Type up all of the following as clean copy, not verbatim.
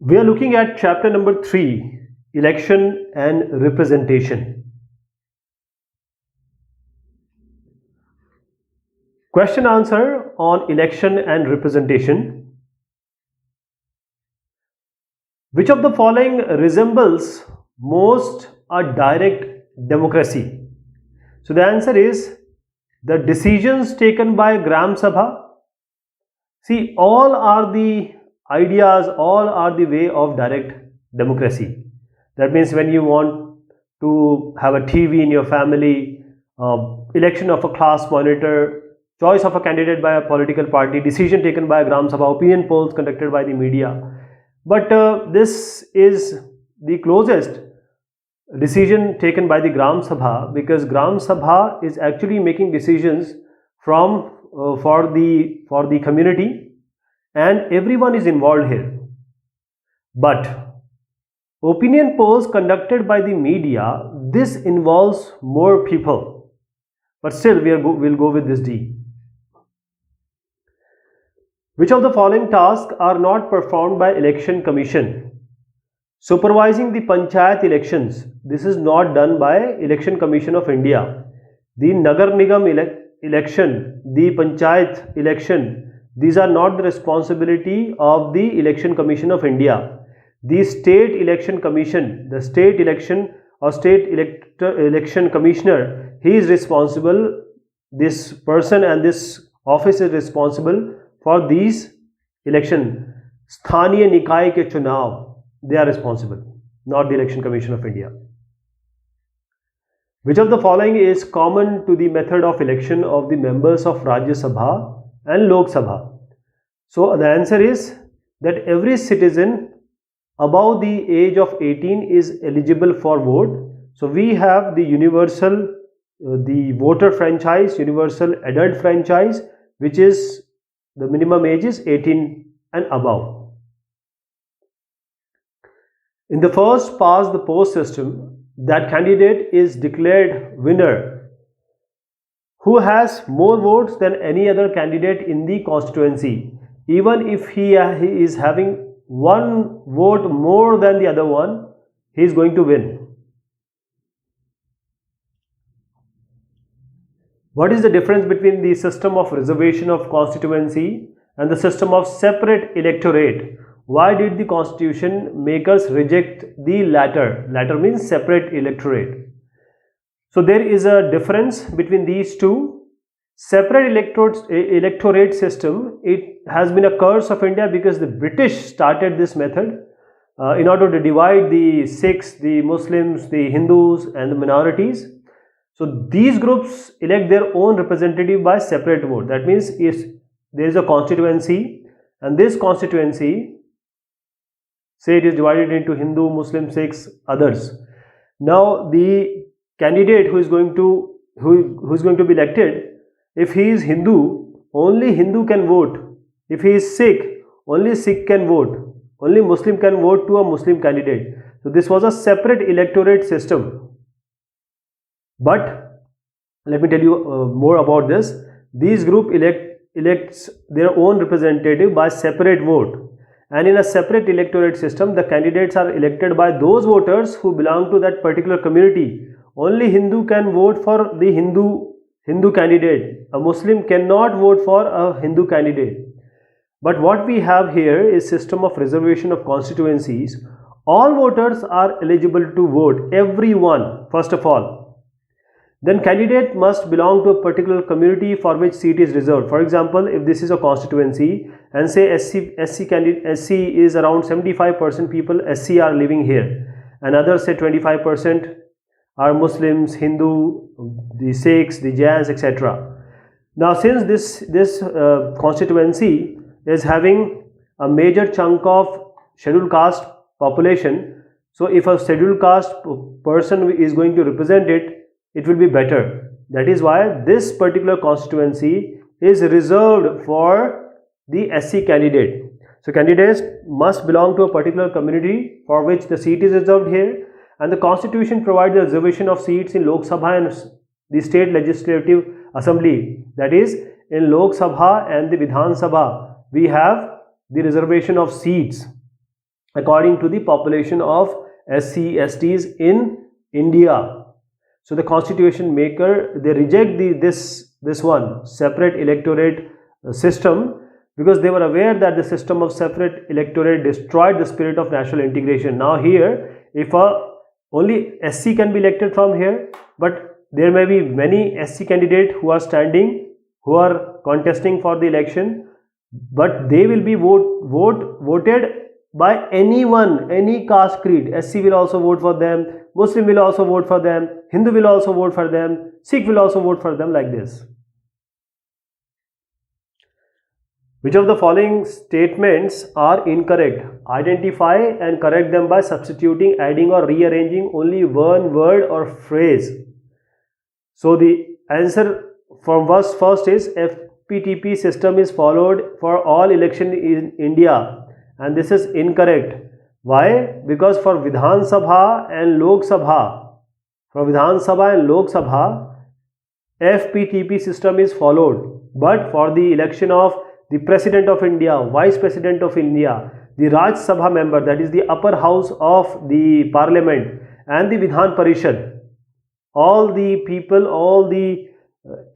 We are looking at chapter number 3, Election and Representation. Question answer on election and representation. Which of the following resembles most a direct democracy? So the answer is the decisions taken by Gram Sabha. See, all are the ideas, all are the way of direct democracy. That means when you want to have a TV in your family, election of a class monitor, choice of a candidate by a political party, decision taken by a Gram Sabha, opinion polls conducted by the media. But this is the closest decision taken by the Gram Sabha, because Gram Sabha is actually making decisions from for the community, and everyone is involved here. But opinion polls conducted by the media, this involves more people, but still we'll go with this D. Which of the following tasks are not performed by Election Commission? Supervising the Panchayat elections, this is not done by Election Commission of India. The Nagar Nigam election, the Panchayat election, these are not the responsibility of the Election Commission of India. The State Election Commission, the State Election or State Election Commissioner, he is responsible, this person and this office is responsible for these election. Sthaniya Nikai ke Chunav, they are responsible, not the Election Commission of India. Which of the following is common to the method of election of the members of Rajya Sabha and Lok Sabha? So the answer is that every citizen above the age of 18 is eligible for vote. So we have the universal, the voter franchise, universal adult franchise, which is the minimum age is 18 and above. In the first past the post system, that candidate is declared winner who has more votes than any other candidate in the constituency. Even if he is having one vote more than the other one, he is going to win. What is the difference between the system of reservation of constituency and the system of separate electorate? Why did the constitution makers reject the latter? Latter means separate electorate. So there is a difference between these two. Separate electorate system, it has been a curse of India because the British started this method in order to divide the Sikhs, the Muslims, the Hindus and the minorities. So these groups elect their own representative by separate vote. That means if there is a constituency and this constituency, say it is divided into Hindu, Muslim, Sikhs, others. Now the candidate who is going to be elected, if he is Hindu, only Hindu can vote. If he is Sikh, only Sikh can vote. Only Muslim can vote to a Muslim candidate. So this was a separate electorate system. But let me tell you more about this. These group elects their own representative by separate vote. And in a separate electorate system, the candidates are elected by those voters who belong to that particular community. Only Hindu can vote for the Hindu candidate. A Muslim cannot vote for a Hindu candidate. But what we have here is system of reservation of constituencies. All voters are eligible to vote, everyone, first of all. Then candidate must belong to a particular community for which seat is reserved. For example, if this is a constituency and say SC is around 75% people, SC are living here, and others say 25% are Muslims, Hindu, the Sikhs, the Jains, etc. Now since this constituency is having a major chunk of scheduled caste population, so if a scheduled caste person is going to represent it, it will be better. That is why this particular constituency is reserved for the SC candidate. So candidates must belong to a particular community for which the seat is reserved here, and the constitution provides the reservation of seats in Lok Sabha and the state legislative assembly. That is, in Lok Sabha and the Vidhan Sabha, we have the reservation of seats. according to the population of SC, STs in India. So the constitution maker, they reject this one separate electorate system, because they were aware that the system of separate electorate destroyed the spirit of national integration. Now here, if only SC can be elected from here, but there may be many SC candidates who are standing, who are contesting for the election, but they will be voted by anyone, any caste creed. SC will also vote for them, Muslim will also vote for them, Hindu will also vote for them, Sikh will also vote for them, like this. Which of the following statements are incorrect? Identify and correct them by substituting, adding or rearranging only one word or phrase. So the answer from first is FPTP system is followed for all election in India, and this is incorrect. Why? Because for Vidhan Sabha and Lok Sabha, FPTP system is followed, but for the election of the President of India, Vice President of India, the Raj Sabha member, that is the upper house of the parliament, and the Vidhan Parishad, all the people, all the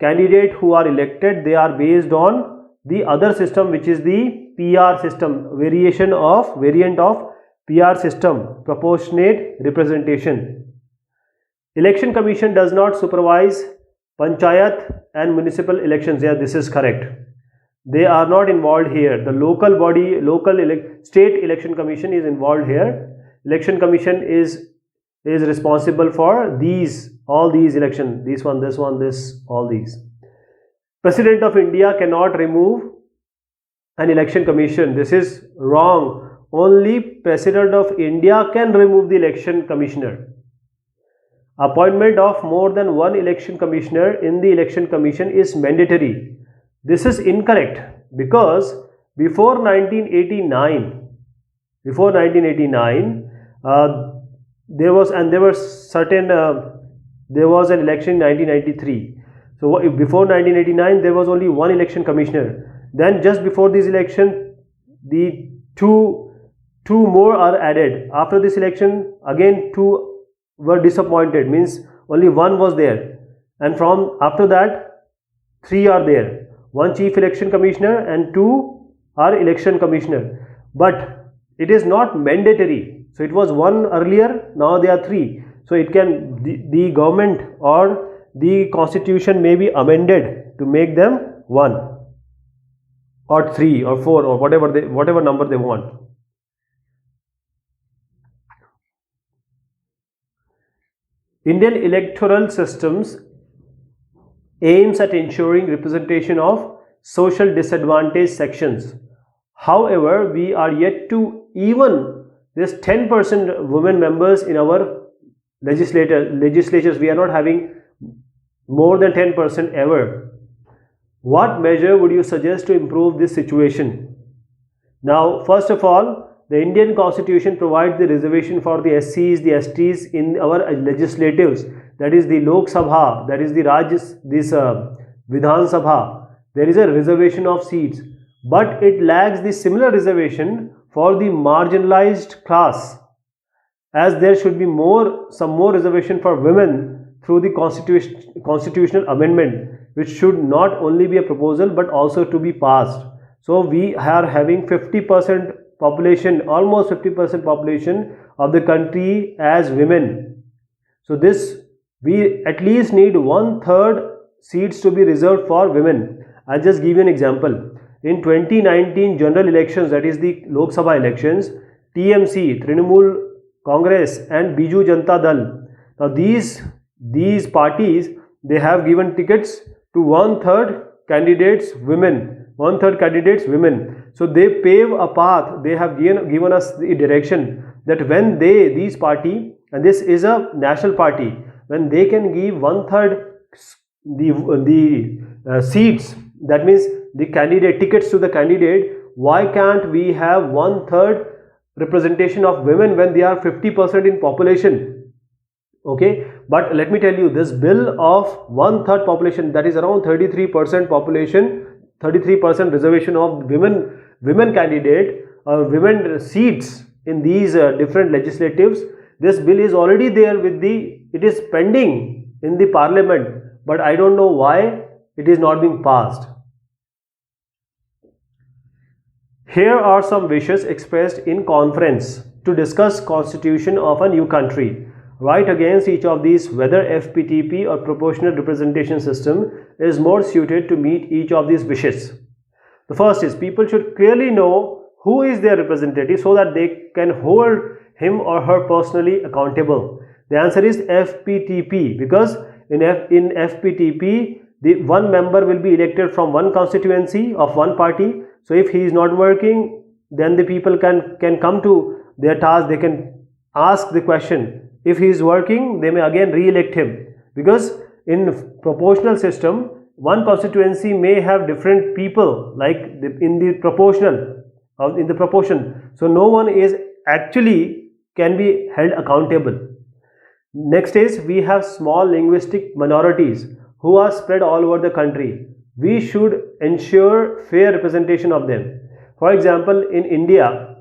candidate who are elected, they are based on the other system, which is the PR system, variant of PR system, proportionate representation. Election Commission does not supervise Panchayat and municipal elections. Yeah, this is correct. They are not involved here. The local body, state election commission is involved here. Election commission is responsible for all these elections. This one, all these. President of India cannot remove an election commission. This is wrong. Only President of India can remove the election commissioner. Appointment of more than one election commissioner in the election commission is mandatory. This is incorrect, because before 1989, there was an election in 1993. So before 1989, there was only one election commissioner. Then just before this election, the two more are added. After this election, again two were disappointed, means only one was there, and from after that 3 are there. One chief election commissioner and 2 are election commissioner, but it is not mandatory. So it was 1 earlier, now they are 3. So it can, the government or the constitution may be amended to make them 1 or 3 or 4 or whatever number they want. Indian electoral systems aims at ensuring representation of social disadvantaged sections. However, we are yet to even this 10% women members in our legislatures. We are not having more than 10% ever. What measure would you suggest to improve this situation? Now, first of all, the Indian Constitution provides the reservation for the SCs, the STs in our legislatives. That is the Lok Sabha, that is the Vidhan Sabha. There is a reservation of seats, but it lacks the similar reservation for the marginalized class, as there should be some more reservation for women through the constitutional amendment, which should not only be a proposal but also to be passed. So we are having 50% population, almost 50% population of the country as women. So this, we at least need 1/3 seats to be reserved for women. I'll just give you an example. In 2019 general elections, that is the Lok Sabha elections, TMC, Trinamool Congress and Biju Janata Dal, now these parties, they have given tickets to 1/3 candidates women, 1/3 candidates women. So they pave a path, they have given us the direction that when these party, and this is a national party, when they can give 1/3 the seats, that means the candidate tickets to the candidate, why can't we have 1/3 representation of women when they are 50% in population? Okay, but let me tell you, this bill of 1/3 population, that is around 33% population, 33% reservation of women candidate or women seats in these different legislatives. This bill is already there it is pending in the parliament, but I don't know why it is not being passed. Here are some wishes expressed in conference to discuss constitution of a new country. Write against each of these whether FPTP or proportional representation system is more suited to meet each of these wishes. The first is people should clearly know who is their representative so that they can hold him or her personally accountable. The answer is FPTP, because in FPTP the one member will be elected from one constituency of one party. So if he is not working, then the people can come to their task, they can ask the question. If he is working, they may again re-elect him, because in proportional system one constituency may have different people, like in the proportion, so no one is actually can be held accountable. Next is we have small linguistic minorities who are spread all over the country. We should ensure fair representation of them. For example, in India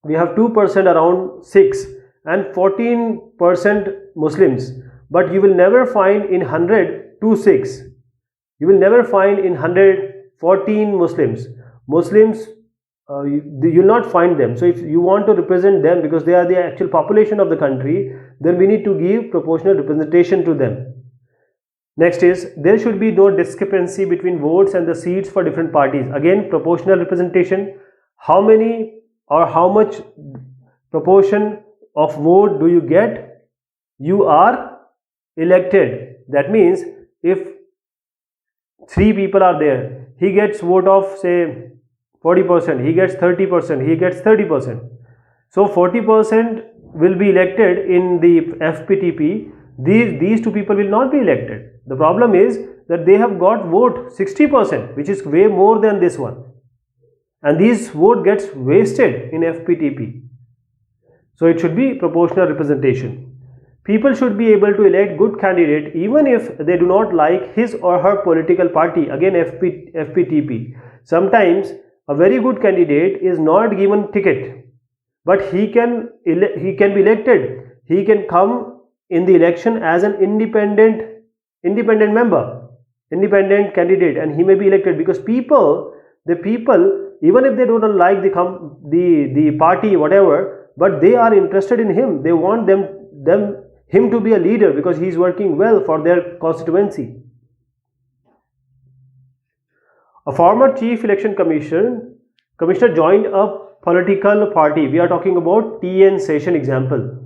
we have 2% around 6 and 14% Muslims, but you will never find in 100 2 6. You will never find in 100 14 Muslims. You will not find them. So if you want to represent them, because they are the actual population of the country, then we need to give proportional representation to them. Next is there should be no discrepancy between votes and the seats for different parties. Again, proportional representation. How many or how much proportion of vote do you get? You are elected. That means if 3 people are there, he gets vote of say 40%, he gets 30%, he gets 30%. So 40% will be elected in the FPTP. These 2 people will not be elected. The problem is that they have got vote 60%, which is way more than this one, and this vote gets wasted in FPTP. So it should be proportional representation. People should be able to elect good candidate even if they do not like his or her political party. Again, FPTP. Sometimes a very good candidate is not given ticket, but he can be elected. He can come in the election as an independent member, independent candidate, and he may be elected, because the people, even if they do not like the party, whatever, but they are interested in him. They want him to be a leader because he is working well for their constituency. A former chief election commissioner joined a political party. We are talking about TN Session example.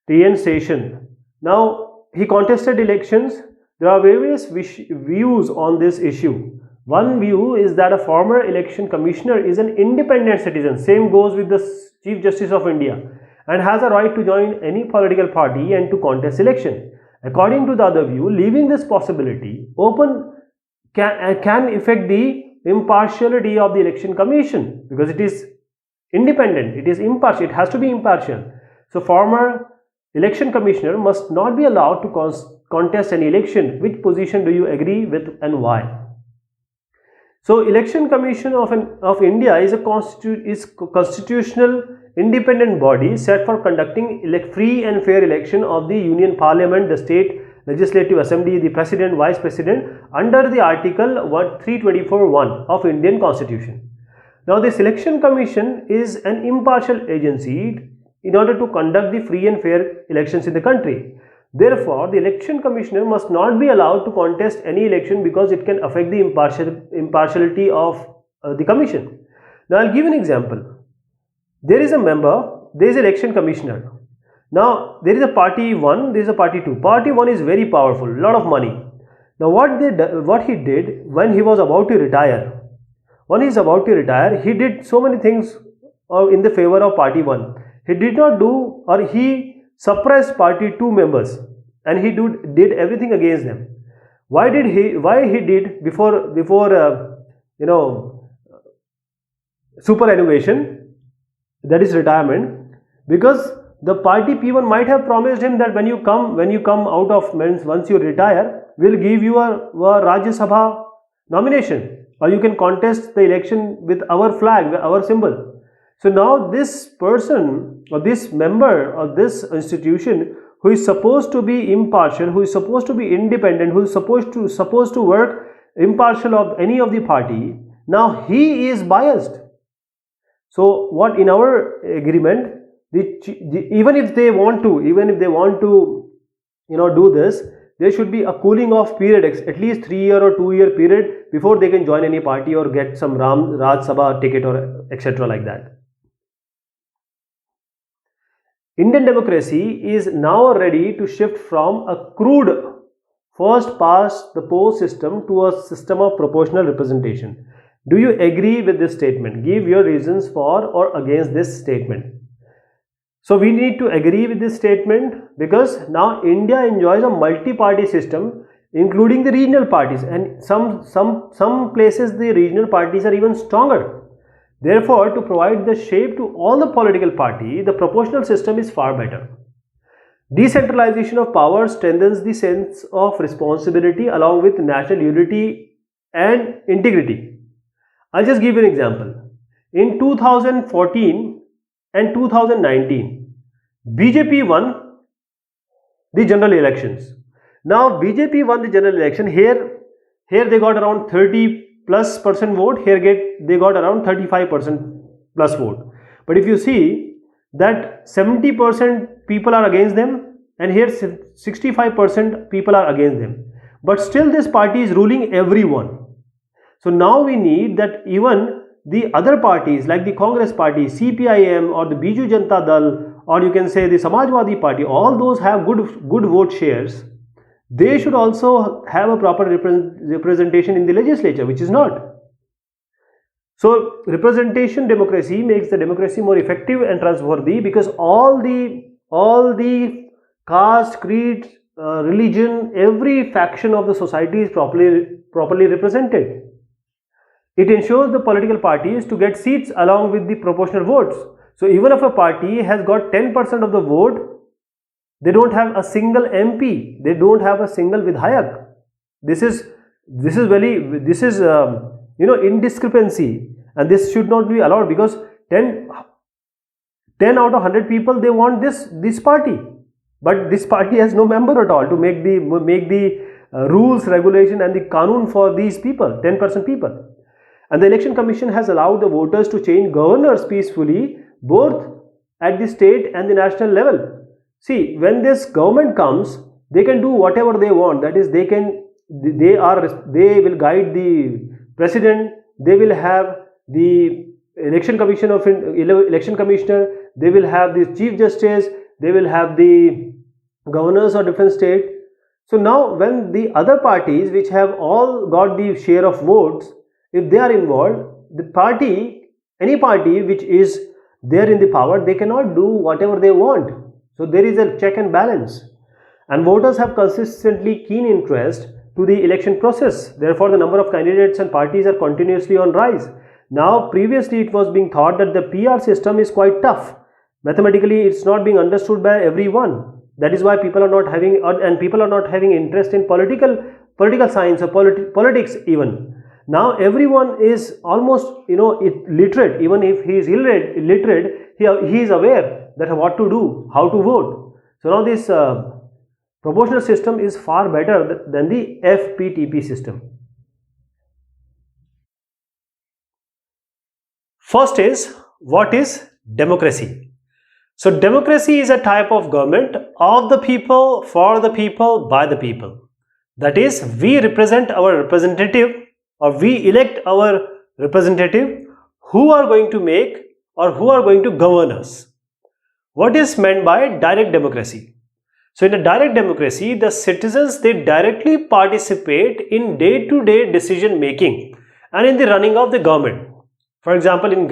TN Session. Now he contested elections. There are various views on this issue. One view is that a former election commissioner is an independent citizen. Same goes with the Chief Justice of India, and has a right to join any political party and to contest election. According to the other view, leaving this possibility open can affect the impartiality of the election commission, because it is independent, it is impartial, it has to be impartial. So former election commissioner must not be allowed to contest any election. Which position do you agree with and why? So Election Commission of India is a constitutional independent body set for conducting free and fair election of the Union Parliament, the State Legislative Assembly, the President, Vice President under the Article 324(1) of Indian Constitution. Now this Election Commission is an impartial agency in order to conduct the free and fair elections in the country. Therefore, the election commissioner must not be allowed to contest any election, because it can affect the impartiality of the commission. Now, I'll give an example. There is a member, there is an election commissioner. Now, there is a party 1, there is a party 2. Party 1 is very powerful, a lot of money. Now, what he did when he was about to retire, he did so many things in the favor of party 1. He did not do, or he suppressed party 2 members, and he did everything against them. Why he did before superannuation, that is retirement? Because the party P1 might have promised him that when you come out of, once you retire, we'll give you a Rajya Sabha nomination. or you can contest the election with our flag, with our symbol. So now this person or this member of this institution who is supposed to be impartial, who is supposed to be independent, who is supposed to work impartial of any of the party, now he is biased. So what in our agreement, even if they want to do this, there should be a cooling off period, at least 3-year or 2-year period before they can join any party or get some Raj Sabha ticket or etc. like that. Indian democracy is now ready to shift from a crude first past the post system to a system of proportional representation. Do you agree with this statement? Give your reasons for or against this statement. So we need to agree with this statement because now India enjoys a multi-party system, including the regional parties, and some places the regional parties are even stronger. Therefore, to provide the shape to all the political party, the proportional system is far better. Decentralization of power strengthens the sense of responsibility along with national unity and integrity. I'll just give you an example. In 2014 and 2019, BJP won the general elections. Now BJP won the general election. Here they got around 30+% vote. Here they got around 35% plus vote. But if you see that 70% people are against them, and here 65% people are against them. But still this party is ruling everyone. So now we need that even the other parties like the Congress party, CPIM or the Biju Janata Dal, or you can say the Samajwadi party, all those have good vote shares. They should also have a proper representation in the legislature, which is not. So representation democracy makes the democracy more effective and trustworthy because all the caste, creed, religion, every faction of the society is properly represented. It ensures the political parties to get seats along with the proportional votes. So even if a party has got 10% of the vote, they don't have a single MP, they don't have a single Vidhayak. This is indiscrepancy, and this should not be allowed because 10 out of 100 people, they want this party, but this party has no member at all to make the rules, regulation and the kanun for these people, 10% people. And the Election Commission has allowed the voters to change governors peacefully both at the state and the national level. See, when this government comes, they can do whatever they want. That is, they will guide the president, they will have the election commissioner, they will have the chief justice, they will have the governors of different state. So now when the other parties which have all got the share of votes, if they are involved, any party which is there in the power, they cannot do whatever they want. So there is a check and balance, and voters have consistently keen interest to the election process. Therefore, the number of candidates and parties are continuously on rise. Now, previously it was being thought that the PR system is quite tough. Mathematically, it's not being understood by everyone. That is why people are not having interest in political science or politics even. Now everyone is almost literate. Even if he is illiterate, he is aware that what to do, how to vote. So now this proportional system is far better than the FPTP system. First is, what is democracy? So democracy is a type of government of the people, for the people, by the people. That is, we represent our representative, or we elect our representative who are going to make or who are going to govern us. What is meant by direct democracy? So in a direct democracy, the citizens, they directly participate in day-to-day decision making and in the running of the government. For example, in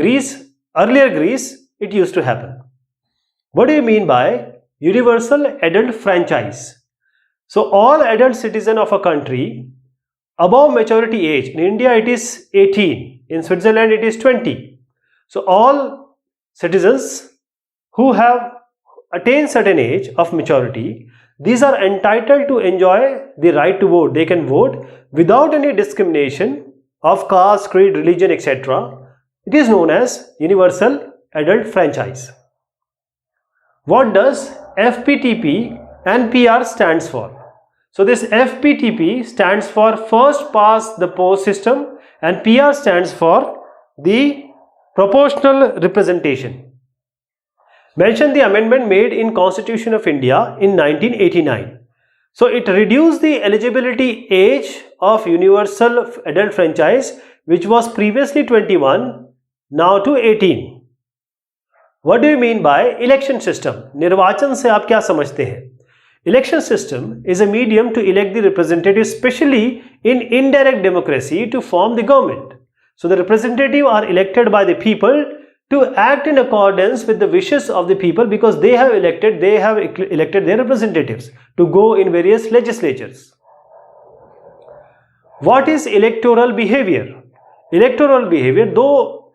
earlier Greece, it used to happen. What do you mean by universal adult franchise? So all adult citizens of a country above maturity age, in India it is 18, in Switzerland it is 20. So all citizens who have attained certain age of maturity, these are entitled to enjoy the right to vote. They can vote without any discrimination of caste, creed, religion, etc. It is known as Universal Adult Franchise. What does FPTP and PR stands for? So this FPTP stands for First Past the Post system and PR stands for the Proportional Representation. Mention the amendment made in Constitution of India in 1989. So it reduced the eligibility age of Universal Adult Franchise, which was previously 21, now to 18. What do you mean by election system? निर्वाचन से आप क्या समझते हैं? Election system is a medium to elect the representatives, especially in indirect democracy, to form the government. So the representatives are elected by the people to act in accordance with the wishes of the people, because they have elected their representatives to go in various legislatures. What is electoral behavior? Electoral behavior, though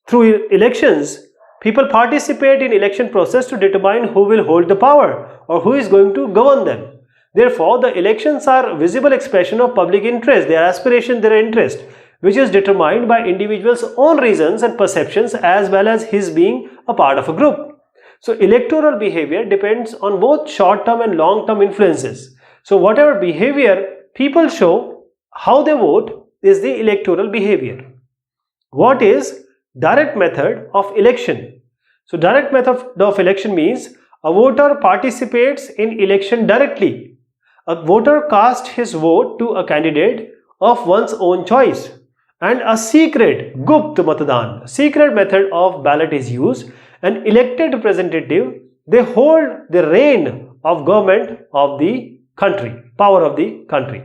through elections, people participate in election process to determine who will hold the power or who is going to govern them. Therefore, the elections are visible expression of public interest, their aspiration, their interest, which is determined by individuals' own reasons and perceptions as well as his being a part of a group. So, electoral behavior depends on both short-term and long-term influences. So, whatever behavior people show, how they vote is the electoral behavior. What is direct method of election? So, direct method of election means a voter participates in election directly. A voter casts his vote to a candidate of one's own choice, and a secret gupt matadan, secret method of ballot is used, and elected representative, they hold the reign of government of the country, power of the country.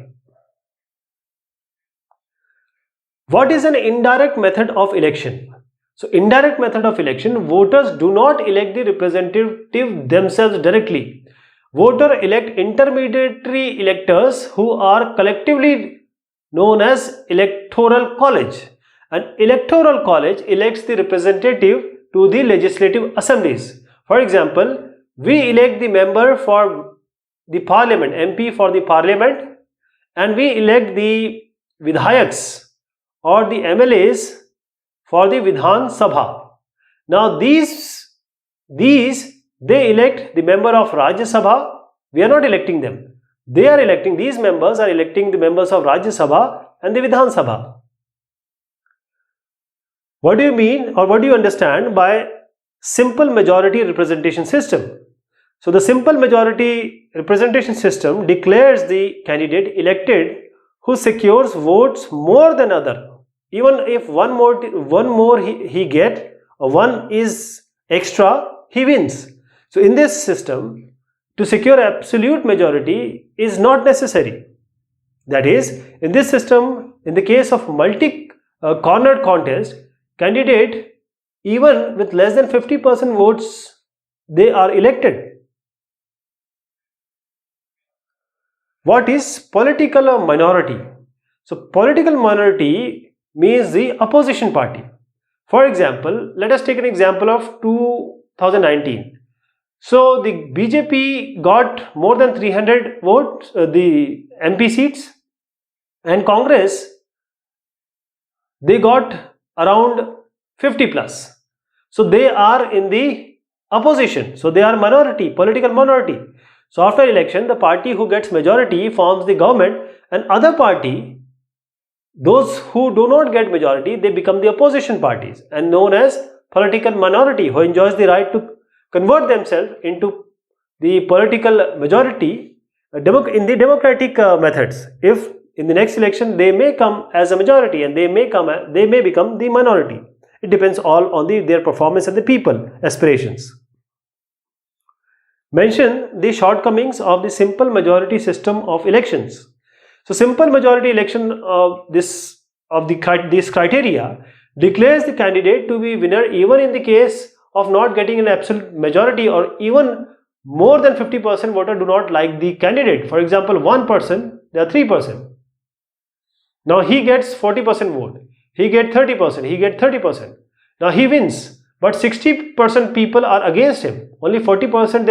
What is an indirect method of election? So, indirect method of election, voters do not elect the representative themselves directly. Voter elect intermediary electors who are collectively known as Electoral College. An Electoral College elects the representative to the legislative assemblies. For example, we elect the member for the parliament, MP for the parliament, and we elect the Vidhayaks or the MLAs for the Vidhan Sabha. Now these they elect the member of Rajya Sabha. We are not electing them. They are electing, these members are electing the members of Rajya Sabha and the Vidhan Sabha. What do you mean or what do you understand by simple majority representation system? So the simple majority representation system declares the candidate elected who secures votes more than other. Even if one more he get, or one is extra, he wins. So in this system, to secure absolute majority is not necessary. That is, in this system, in the case of multi-cornered contest, candidate even with less than 50% votes, they are elected. What is political minority? So political minority means the opposition party. For example, let us take an example of 2019. So the BJP got more than 300 votes, the MP seats, and Congress, they got around 50 plus. So they are in the opposition. So they are minority, political minority. So after election, the party who gets majority forms the government, and other party, those who do not get majority, they become the opposition parties and known as political minority, who enjoys the right to convert themselves into the political majority in the democratic methods. If in the next election they may come as a majority and they may become the minority. It depends all on their performance and the people aspirations. Mention the shortcomings of the simple majority system of elections. So simple majority election of this criteria declares the candidate to be winner even in the case of not getting an absolute majority, or even more than 50% voter do not like the candidate. For example, 1%, there are 3%. Now he gets 40% vote, he gets 30%, he gets 30%. Now he wins, but 60% people are against him. Only 40%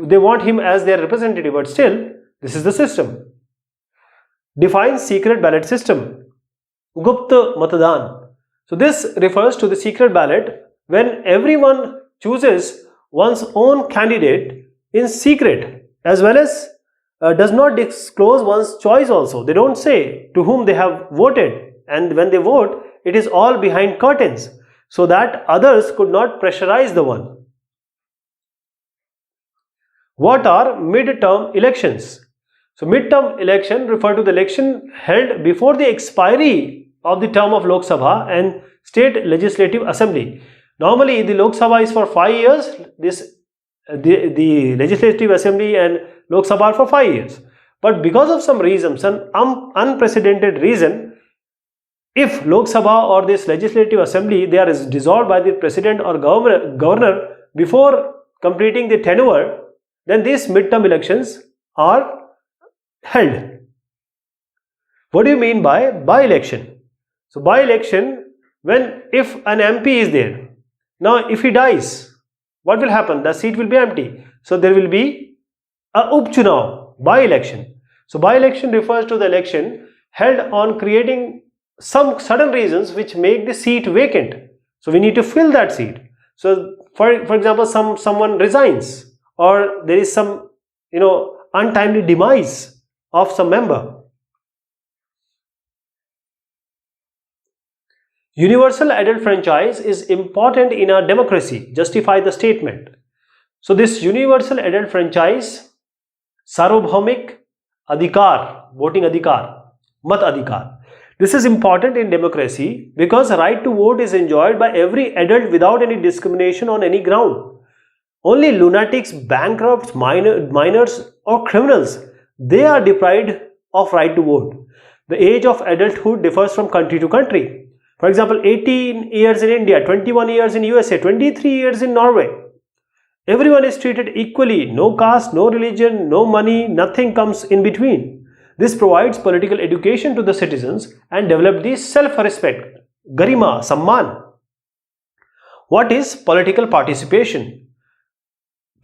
they want him as their representative, but still this is the system. defines secret ballot system. Gupta Matadan. So this refers to the secret ballot when everyone chooses one's own candidate in secret, as well as does not disclose one's choice also. They don't say to whom they have voted, and when they vote, it is all behind curtains so that others could not pressurize the one. What are midterm elections? So midterm election refer to the election held before the expiry of the term of Lok Sabha and State Legislative Assembly. Normally the Lok Sabha is for 5 years, the Legislative Assembly and Lok Sabha are for 5 years. But because of some reason, some unprecedented reason, if Lok Sabha or this Legislative Assembly, they are dissolved by the President or Governor before completing the tenure, then these midterm elections are held. What do you mean by by-election? So by-election, if an MP is there, now if he dies, what will happen? The seat will be empty. So there will be a upchunav, by-election. So by-election refers to the election held on creating some sudden reasons which make the seat vacant. So we need to fill that seat. So for example, someone resigns, or there is some untimely demise of some member. Universal adult franchise is important in a democracy. Justify the statement. So this universal adult franchise, sarvabhaumik adhikar, voting adhikar, mat adhikar. This is important in democracy because right to vote is enjoyed by every adult without any discrimination on any ground. Only lunatics, bankrupts, minors or criminals, they are deprived of right to vote. The age of adulthood differs from country to country. For example, 18 years in India, 21 years in USA, 23 years in Norway. Everyone is treated equally. No caste, no religion, no money, nothing comes in between. This provides political education to the citizens and develop the self-respect, garima, samman. What is political participation?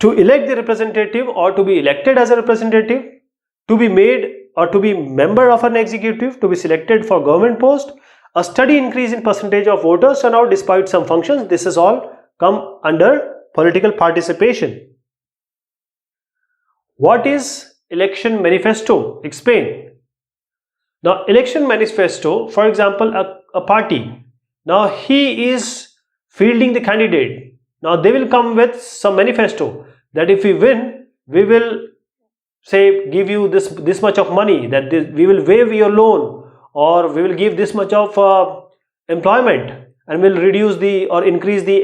To elect the representative or to be elected as a representative, to be made or to be member of an executive, to be selected for government post, a steady increase in percentage of voters turn out despite some functions. This is all come under political participation. What is election manifesto? Explain. Now election manifesto, for example, a party, now he is fielding the candidate. Now they will come with some manifesto that if we win, we will say give you this much of money, that we will waive your loan, or we will give this much of employment, and will reduce or increase the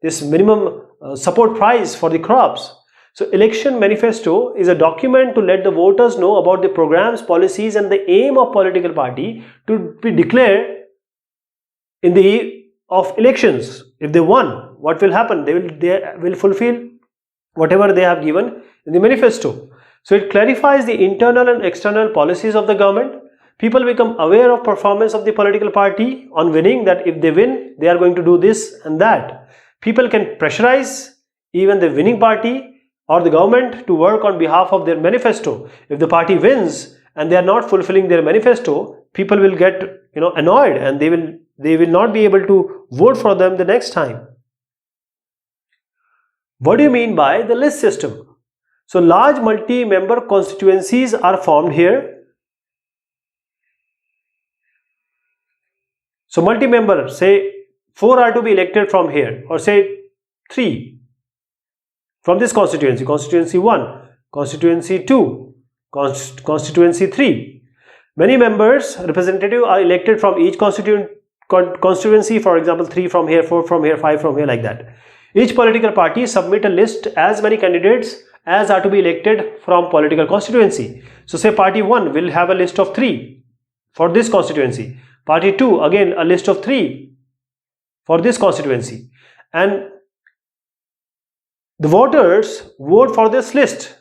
this minimum support price for the crops. So election manifesto is a document to let the voters know about the programs, policies and the aim of political party to be declared in the eve of elections. If they won, what will happen? They will fulfill whatever they have given in the manifesto. So it clarifies the internal and external policies of the government. People become aware of performance of the political party on winning, that if they win, they are going to do this and that. People can pressurize even the winning party or the government to work on behalf of their manifesto. If the party wins and they are not fulfilling their manifesto, people will get annoyed, and they will not be able to vote for them the next time. What do you mean by the list system? So large multi-member constituencies are formed here. So multi-member, say 4 are to be elected from here, or say 3 from this constituency, constituency 1, constituency 2, constituency 3. Many members, representatives are elected from each constituency, for example 3 from here, 4 from here, 5 from here, like that. Each political party submit a list as many candidates as are to be elected from political constituency. So say party 1 will have a list of 3 for this constituency. Party 2 again a list of 3 for this constituency. And the voters vote for this list,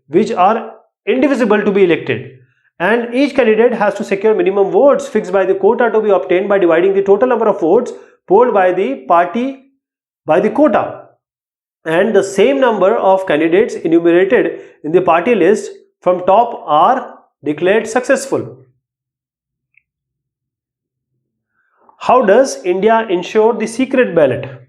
which are indivisible to be elected. And each candidate has to secure minimum votes fixed by the quota to be obtained by dividing the total number of votes polled by the party by the quota. And the same number of candidates enumerated in the party list from top are declared successful. How does India ensure the secret ballot?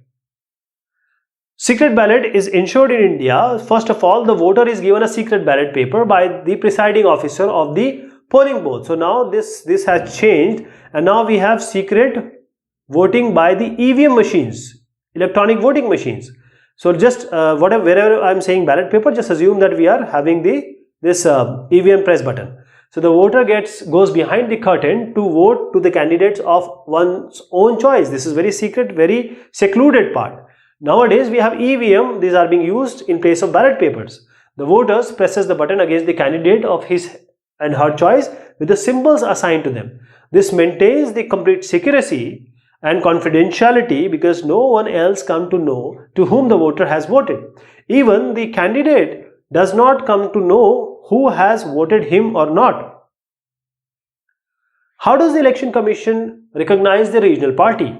Secret ballot is ensured in India. First of all, the voter is given a secret ballot paper by the presiding officer of the polling booth. So now this has changed, and now we have secret voting by the EVM machines, electronic voting machines. So just wherever I am saying ballot paper, just assume that we are having this EVM press button. So the voter goes behind the curtain to vote to the candidates of one's own choice. This is very secret, very secluded part. Nowadays we have EVM. These are being used in place of ballot papers. The voters presses the button against the candidate of his and her choice with the symbols assigned to them. This maintains the complete secrecy and confidentiality because no one else comes to know to whom the voter has voted. Even the candidate does not come to know who has voted him or not. How does the Election Commission recognize the regional party?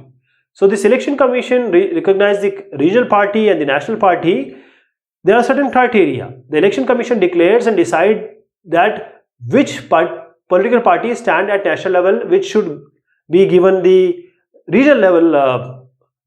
So this Election Commission recognizes the regional party and the national party. There are certain criteria. The Election Commission declares and decides that which political parties stand at national level, which should be given the regional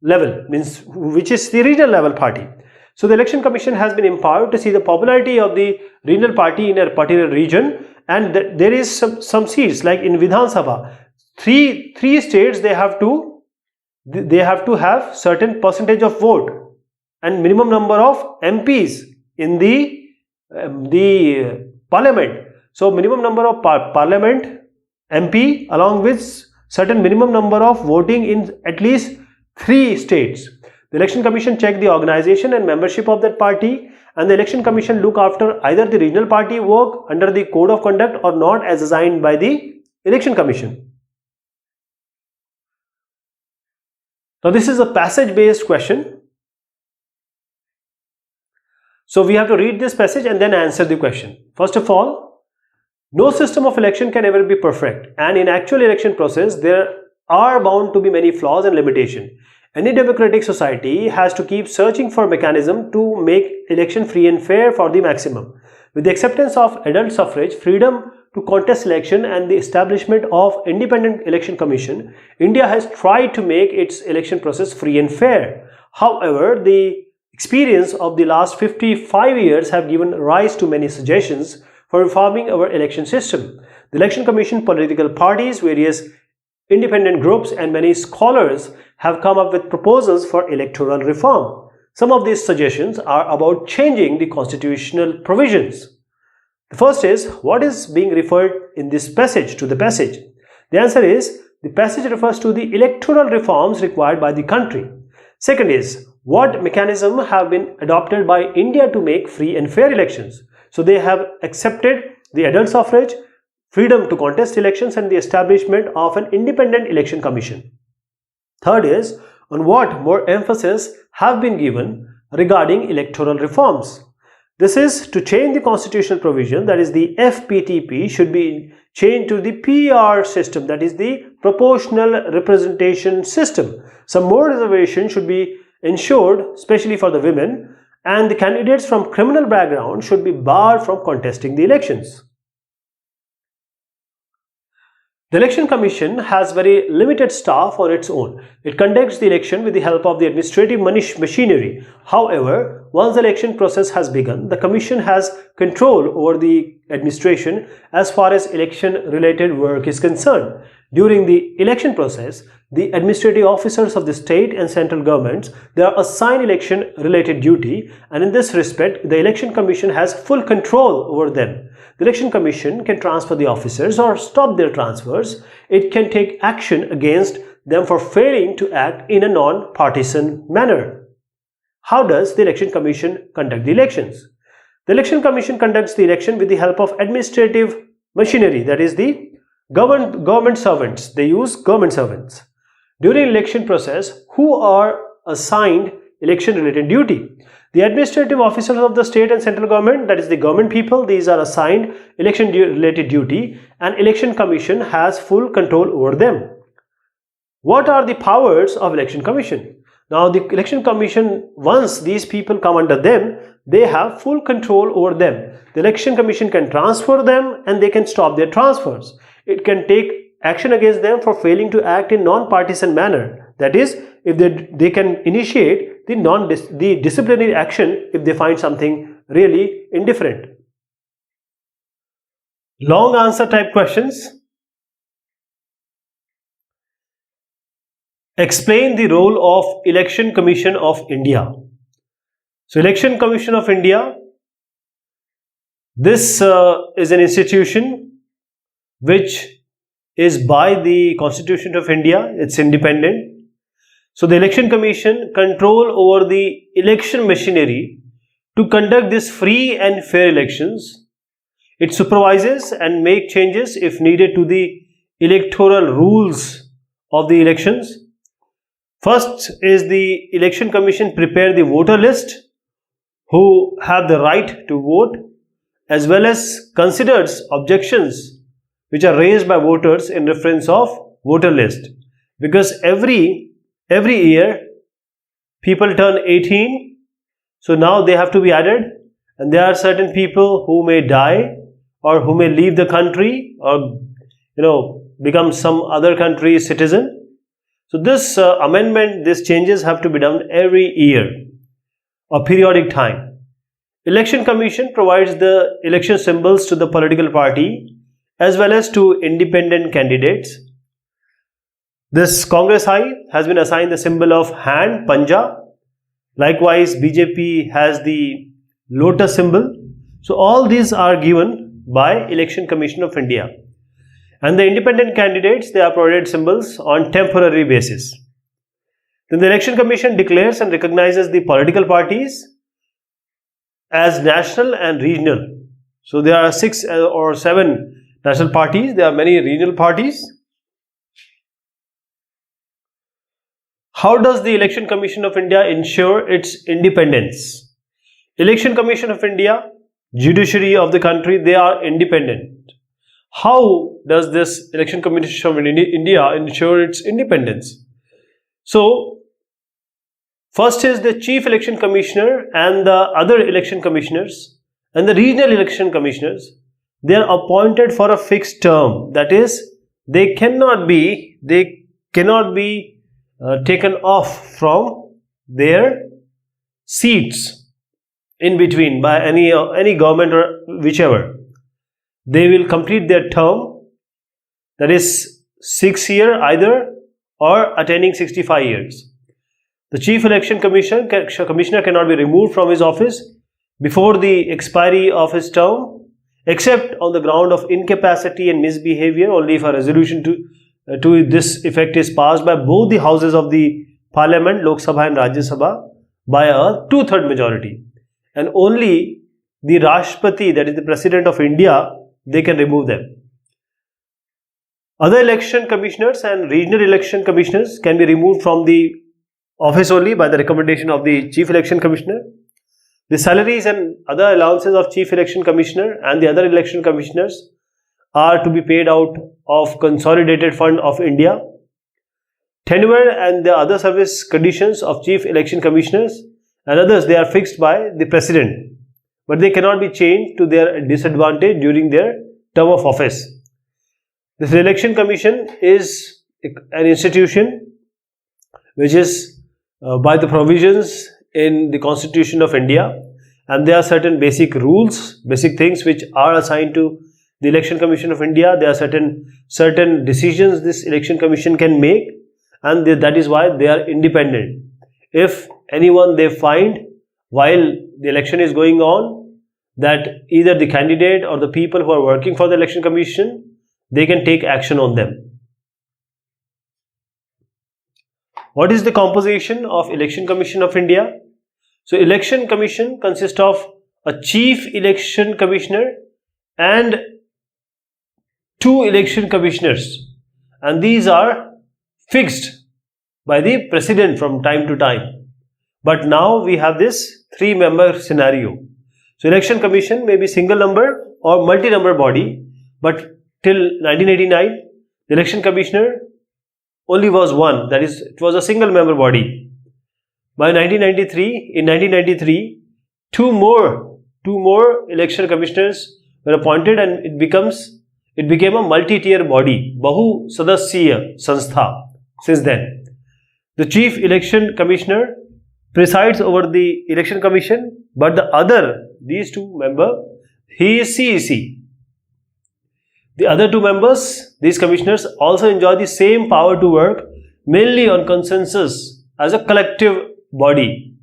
level, means which is the regional level party. So the Election Commission has been empowered to see the popularity of the regional party in a particular region, and there is some seats like in Vidhan Sabha, three states they have to have certain percentage of vote and minimum number of MPs in the parliament. So minimum number of parliament MP along with certain minimum number of voting in at least 3 states. The Election Commission check the organization and membership of that party, and the Election Commission look after either the regional party work under the code of conduct or not as assigned by the Election Commission. Now this is a passage based question. So we have to read this passage and then answer the question. First of all, no system of election can ever be perfect, and in actual election process there are bound to be many flaws and limitations. Any democratic society has to keep searching for mechanism to make election free and fair for the maximum. With the acceptance of adult suffrage, freedom to contest election and the establishment of independent election commission, India has tried to make its election process free and fair. However, the experience of the last 55 years have given rise to many suggestions for reforming our election system. The Election Commission, political parties, various independent groups and many scholars have come up with proposals for electoral reform. Some of these suggestions are about changing the constitutional provisions. The first is, what is being referred in this passage to the passage? The answer is, the passage refers to the electoral reforms required by the country. Second is, what mechanism have been adopted by India to make free and fair elections? So they have accepted the adult suffrage, freedom to contest elections and the establishment of an independent election commission. Third is, on what more emphasis have been given regarding electoral reforms. This is to change the constitutional provision, that is the FPTP should be changed to the PR system, that is the proportional representation system. Some more reservation should be ensured, especially for the women, and the candidates from criminal background should be barred from contesting the elections. The Election Commission has very limited staff on its own. It conducts the election with the help of the administrative machinery. However, once the election process has begun, the Commission has control over the administration as far as election-related work is concerned. During the election process, the administrative officers of the state and central governments, they are assigned election-related duty, and in this respect, the Election Commission has full control over them. The Election Commission can transfer the officers or stop their transfers. It can take action against them for failing to act in a non-partisan manner. How does the Election Commission conduct the elections? The Election Commission conducts the election with the help of administrative machinery, that is the government servants. They use government servants. During election process, who are assigned election-related duty? The administrative officers of the state and central government, that is the government people, these are assigned election-related duty, and Election Commission has full control over them. What are the powers of Election Commission? Now the election commission, once these people come under them, they have full control over them. The election commission can transfer them and they can stop their transfers. It can take action against them for failing to act in non-partisan manner. That is, if they can initiate the disciplinary action if they find something really indifferent. Long answer type questions. Explain the role of Election Commission of India. So Election Commission of India, this is an institution which is by the Constitution of India. It's independent. So the Election Commission control over the election machinery to conduct these free and fair elections. It supervises and make changes if needed to the electoral rules of the elections. First is the Election Commission prepare the voter list who have the right to vote, as well as considers objections which are raised by voters in reference of voter list. Because every year people turn 18, so now they have to be added, and there are certain people who may die or who may leave the country or become some other country's citizen. So this amendment, these changes have to be done every year or periodic time. Election Commission provides the election symbols to the political party as well as to independent candidates. This Congress High has been assigned the symbol of hand, panja. Likewise, BJP has the lotus symbol. So all these are given by Election Commission of India. And the independent candidates, they are provided symbols on temporary basis. Then the Election Commission declares and recognizes the political parties as national and regional. So there are 6 or 7 national parties, there are many regional parties. How does the Election Commission of India ensure its independence? Election Commission of India, judiciary of the country, they are independent. How does this Election Commission of India ensure its independence? So, first is the Chief Election Commissioner and the other election commissioners and the regional election commissioners. They are appointed for a fixed term. That is, they cannot be taken off from their seats in between by any government or whichever. They will complete their term, that is 6 years either or attaining 65 years. The Chief Election Commissioner cannot be removed from his office before the expiry of his term, except on the ground of incapacity and misbehavior, only if a resolution to this effect is passed by both the houses of the Parliament, Lok Sabha and Rajya Sabha, by a 2/3 majority. And only the Rashtrapati, that is the President of India, they can remove them. Other election commissioners and regional election commissioners can be removed from the office only by the recommendation of the Chief Election Commissioner. The salaries and other allowances of Chief Election Commissioner and the other election commissioners are to be paid out of Consolidated Fund of India. Tenure and the other service conditions of Chief Election Commissioners and others, they are fixed by the President, but they cannot be changed to their disadvantage during their term of office. This Election Commission is an institution which is by the provisions in the Constitution of India, and there are certain basic rules, basic things which are assigned to the Election Commission of India. There are certain decisions this Election Commission can make, and that is why they are independent. If anyone they find while the election is going on that either the candidate or the people who are working for the Election Commission, they can take action on them. What is the composition of Election Commission of India? So Election Commission consists of a Chief Election Commissioner and 2 election commissioners, and these are fixed by the President from time to time. But now we have this 3-member scenario. So Election Commission may be single number or multi-number body, but till 1989 the Election Commissioner only was one, that is, it was a single member body. by 1993, two more election commissioners were appointed, and it became a multi-tier body, Bahu Sadasya Sanstha. Since then, the Chief Election Commissioner presides over the Election Commission, but these two members, he is CEC. The other two members, these commissioners, also enjoy the same power to work mainly on consensus as a collective body.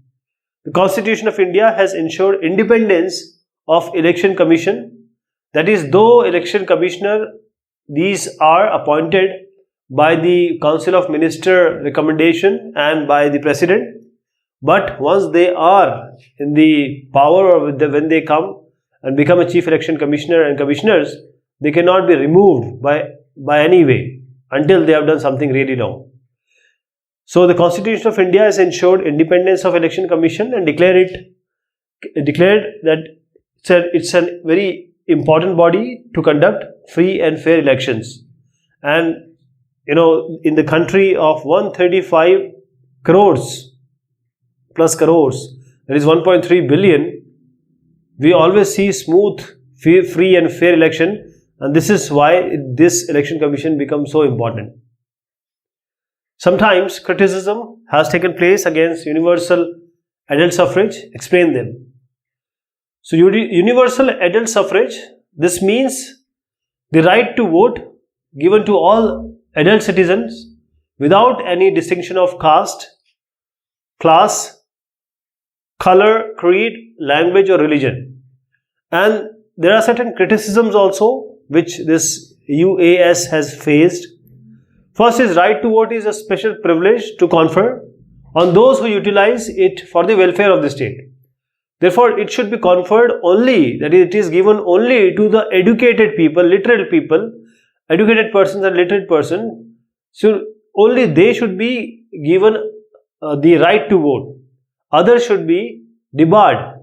The Constitution of India has ensured independence of Election Commission. That is, though Election Commissioner, these are appointed by the Council of Minister recommendation and by the President. But once they are in the power, or when they come and become a Chief Election Commissioner and commissioners, they cannot be removed by any way until they have done something really wrong. So the Constitution of India has ensured independence of Election Commission and declared that it's a very important body to conduct free and fair elections. And in the country of 135 crores plus crores, that is 1.3 billion, we always see smooth, free and fair election, and this is why this election commission becomes so important. Sometimes criticism has taken place against universal adult suffrage. Explain them. So universal adult suffrage, this means the right to vote given to all adult citizens without any distinction of caste, class, color, creed, language or religion. And there are certain criticisms also which this UAS has faced. First is, right to vote is a special privilege to confer on those who utilize it for the welfare of the state. Therefore, it should be conferred only, that is, it is given only to the educated people, literate people, educated persons and literate person. So, only they should be given the right to vote. Others should be debarred.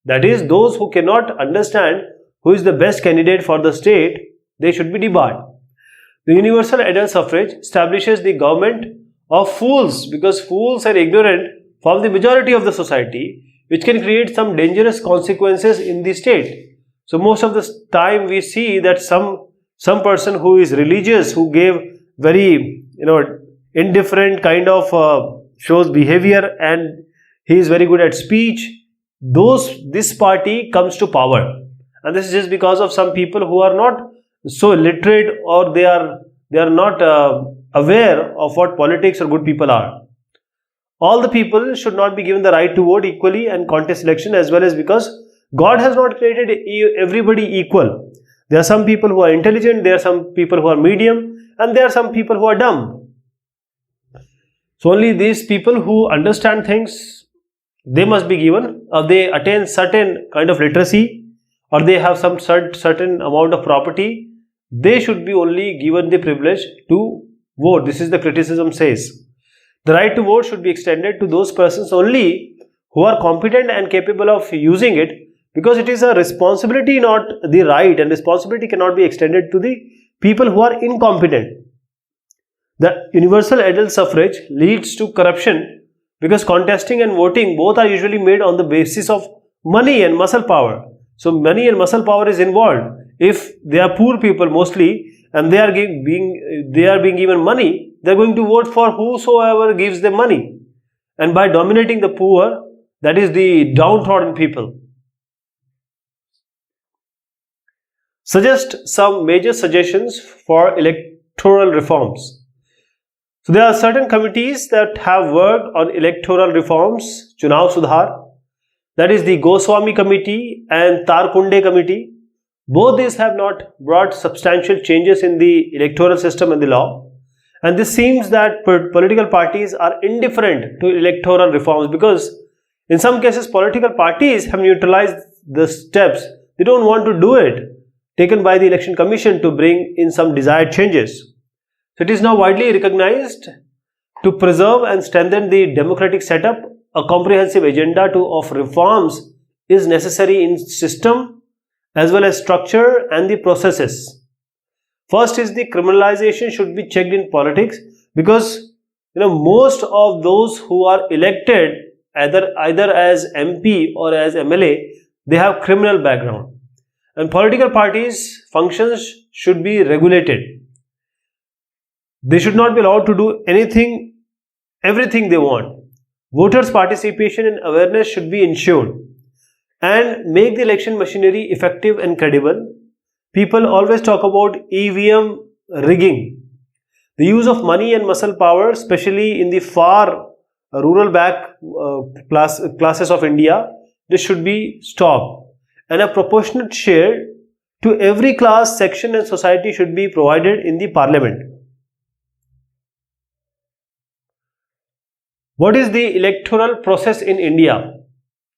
That is, those who cannot understand who is the best candidate for the state, they should be debarred. The universal adult suffrage establishes the government of fools, because fools are ignorant form the majority of the society, which can create some dangerous consequences in the state. So most of the time we see that some person who is religious, who gave very indifferent kind of shows behavior, and he is very good at speech, this party comes to power. And this is just because of some people who are not so literate, or they are not aware of what politics or good people are. All the people should not be given the right to vote equally and contest election, as well as because God has not created everybody equal. There are some people who are intelligent, there are some people who are medium, and there are some people who are dumb. So only these people who understand things, they must be given, or they attain certain kind of literacy, or they have some certain amount of property, they should be only given the privilege to vote. This is the criticism says. The right to vote should be extended to those persons only who are competent and capable of using it, because it is a responsibility, not the right, and responsibility cannot be extended to the people who are incompetent. The universal adult suffrage leads to corruption, because contesting and voting both are usually made on the basis of money and muscle power. So money and muscle power is involved. If they are poor people mostly, and they are being given money, they are going to vote for whosoever gives them money. And by dominating the poor, that is the downtrodden people. Suggest some major suggestions for electoral reforms. So there are certain committees that have worked on electoral reforms, Chunav Sudhar, that is the Goswami Committee and Tarkunde Committee. Both these have not brought substantial changes in the electoral system and the law. And this seems that political parties are indifferent to electoral reforms, because in some cases political parties have neutralized the steps. They don't want to do it taken by the Election Commission to bring in some desired changes. So it is now widely recognized to preserve and strengthen the democratic setup. A comprehensive agenda of reforms is necessary in system as well as structure and the processes. First is the criminalization should be checked in politics, because most of those who are elected either as MP or as MLA, they have criminal background. And political parties' functions should be regulated. They should not be allowed to do everything they want. Voters' participation and awareness should be ensured and make the election machinery effective and credible. People always talk about EVM rigging. The use of money and muscle power, especially in the far rural back classes of India, this should be stopped. And a proportionate share to every class, section and society should be provided in the parliament. What is the electoral process in India?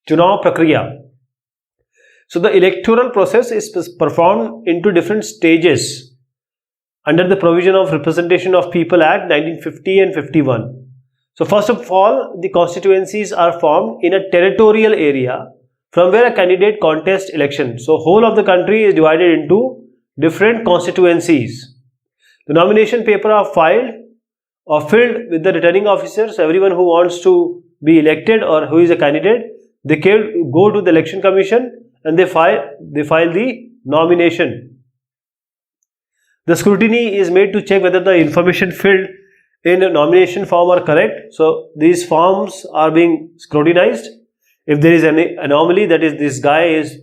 Chunav Prakriya. So the electoral process is performed into different stages under the provision of Representation of People Act 1950 and 51. So first of all, the constituencies are formed in a territorial area from where a candidate contests election. So whole of the country is divided into different constituencies. The nomination paper are filed or filled with the returning officers. So everyone who wants to be elected or who is a candidate, they can go to the election commission and they file the nomination. The scrutiny is made to check whether the information filled in a nomination form are correct. So these forms are being scrutinized. If there is any anomaly, that is, this guy is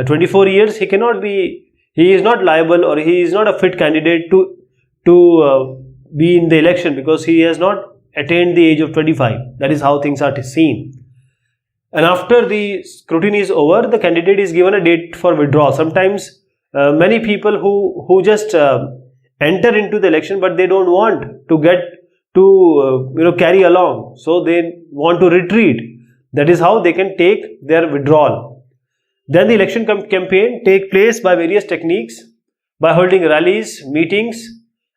24 years, he is not liable or he is not a fit candidate to be in the election because he has not attained the age of 25. That is how things are seen. And after the scrutiny is over, the candidate is given a date for withdrawal. Sometimes many people who just enter into the election, but they don't want to carry along, so they want to retreat. That is how they can take their withdrawal. Then the election campaign take place by various techniques, by holding rallies, meetings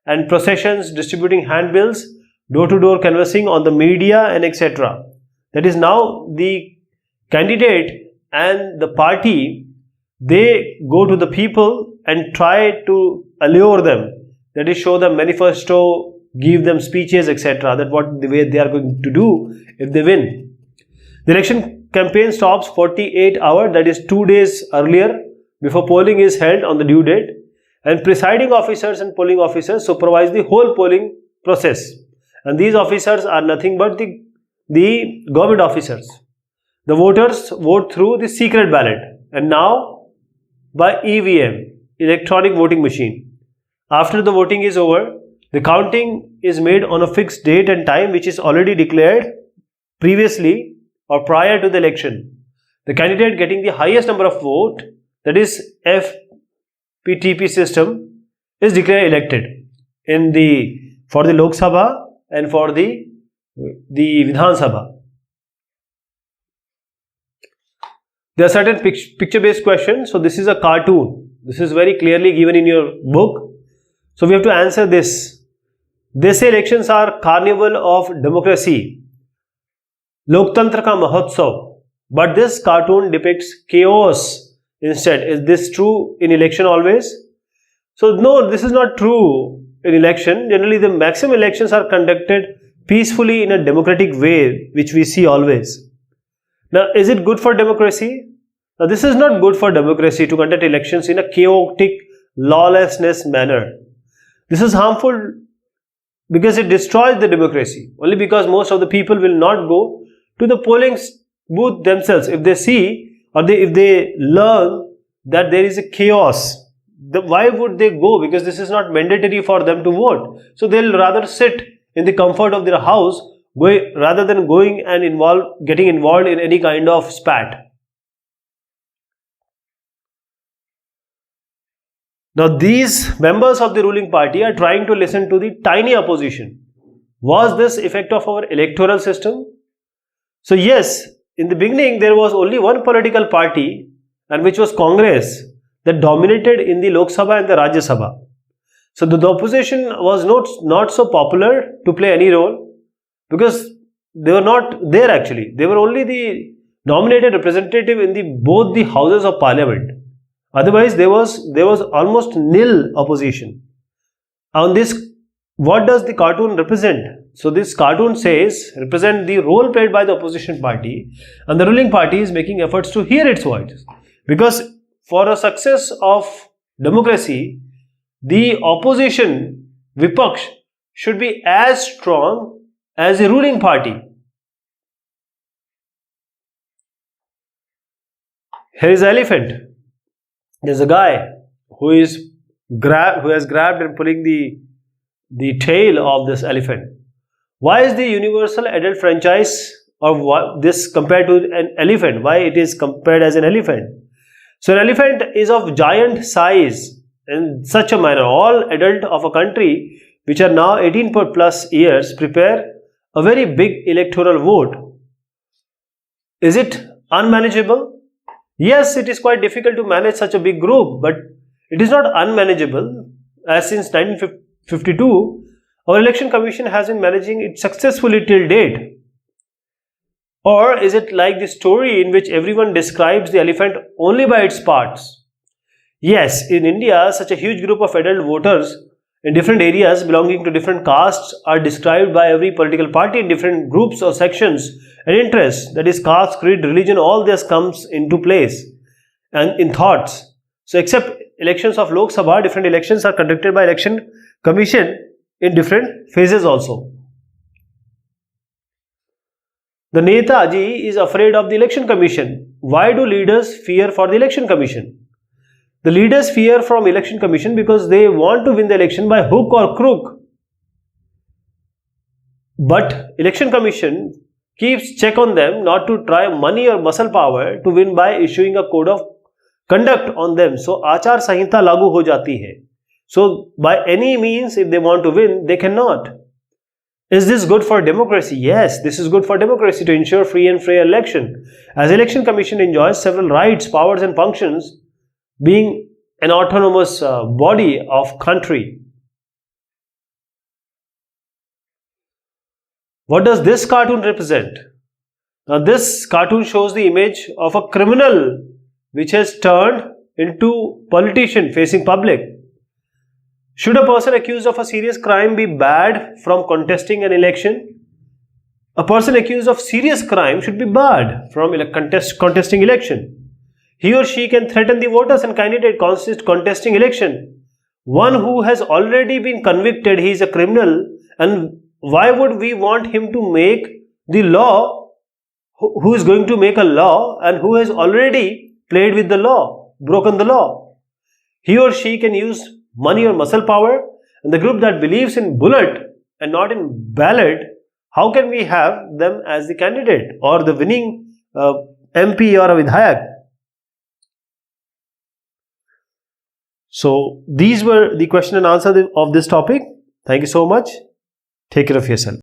and processions, distributing handbills, door-to-door canvassing on the media and etc. That is, now the candidate and the party, they go to the people and try to allure them, that is, show them manifesto, give them speeches, etc. That what the way they are going to do if they win. The election campaign stops 48 hours, that is 2 days earlier, before polling is held on the due date, and presiding officers and polling officers supervise the whole polling process. And these officers are nothing but the government officers. The voters vote through the secret ballot and now by EVM, electronic voting machine. After the voting is over, the counting is made on a fixed date and time which is already declared previously or prior to the election. The candidate getting the highest number of votes, that is FPTP system, is declared elected for the Lok Sabha and for the Vidhan Sabha. There are certain picture-based questions. So this is a cartoon. This is very clearly given in your book. So we have to answer this. They say elections are carnival of democracy, Loktantra ka Mahotsav. But this cartoon depicts chaos instead. Is this true in election always? So no, this is not true in election. Generally, the maximum elections are conducted peacefully in a democratic way, which we see always. Now, is it good for democracy? Now, this is not good for democracy to conduct elections in a chaotic, lawlessness manner. This is harmful because it destroys the democracy. Only because most of the people will not go to the polling booth themselves. If they see or if they learn that there is a chaos, why would they go? Because this is not mandatory for them to vote. So they'll rather sit in the comfort of their house rather than going and getting involved in any kind of spat. Now these members of the ruling party are trying to listen to the tiny opposition. Was this effect of our electoral system? So yes, in the beginning there was only one political party, and which was Congress, that dominated in the Lok Sabha and the Rajya Sabha. So the opposition was not so popular to play any role, because they were not there actually. They were only the nominated representative in both the houses of parliament. Otherwise, there was almost nil opposition. On this, what does the cartoon represent? So this cartoon says represent the role played by the opposition party, and the ruling party is making efforts to hear its voice. Because for a success of democracy, the opposition Vipaksh should be as strong as the ruling party. Here is the elephant. There's a guy who has grabbed and pulling the tail of this elephant. Why is the universal adult franchise of this compared to an elephant? Why it is compared as an elephant? So an elephant is of giant size in such a manner. All adults of a country which are now 18 plus years prepare a very big electoral vote. Is it unmanageable? Yes, it is quite difficult to manage such a big group, but it is not unmanageable. As since 1952, our election commission has been managing it successfully till date. Or is it like the story in which everyone describes the elephant only by its parts? Yes, in India, such a huge group of adult voters in different areas belonging to different castes are described by every political party in different groups or sections and interests. That is, caste, creed, religion, all this comes into place and in thoughts. So except elections of Lok Sabha, different elections are conducted by election commission in different phases also. The Netaji is afraid of the election commission. Why do leaders fear for the election commission? The leaders fear from election commission because they want to win the election by hook or crook. But election commission keeps check on them not to try money or muscle power to win by issuing a code of conduct on them. So Achar Sanhita lagu ho jati hai. So by any means, if they want to win, they cannot. Is this good for democracy? Yes, this is good for democracy to ensure free and fair election. As election commission enjoys several rights, powers and functions, being an autonomous body of country. What does this cartoon represent? Now this cartoon shows the image of a criminal which has turned into politician facing public. Should a person accused of a serious crime be barred from contesting an election? A person accused of serious crime should be barred from contesting election. He or she can threaten the voters and candidate contesting election. One who has already been convicted, he is a criminal, and why would we want him to make the law, who is going to make a law and who has already played with the law, broken the law? He or she can use money or muscle power, and the group that believes in bullet and not in ballot, how can we have them as the candidate or the winning MP or a Vidhayak? So these were the question and answer of this topic. Thank you so much. Take care of yourself.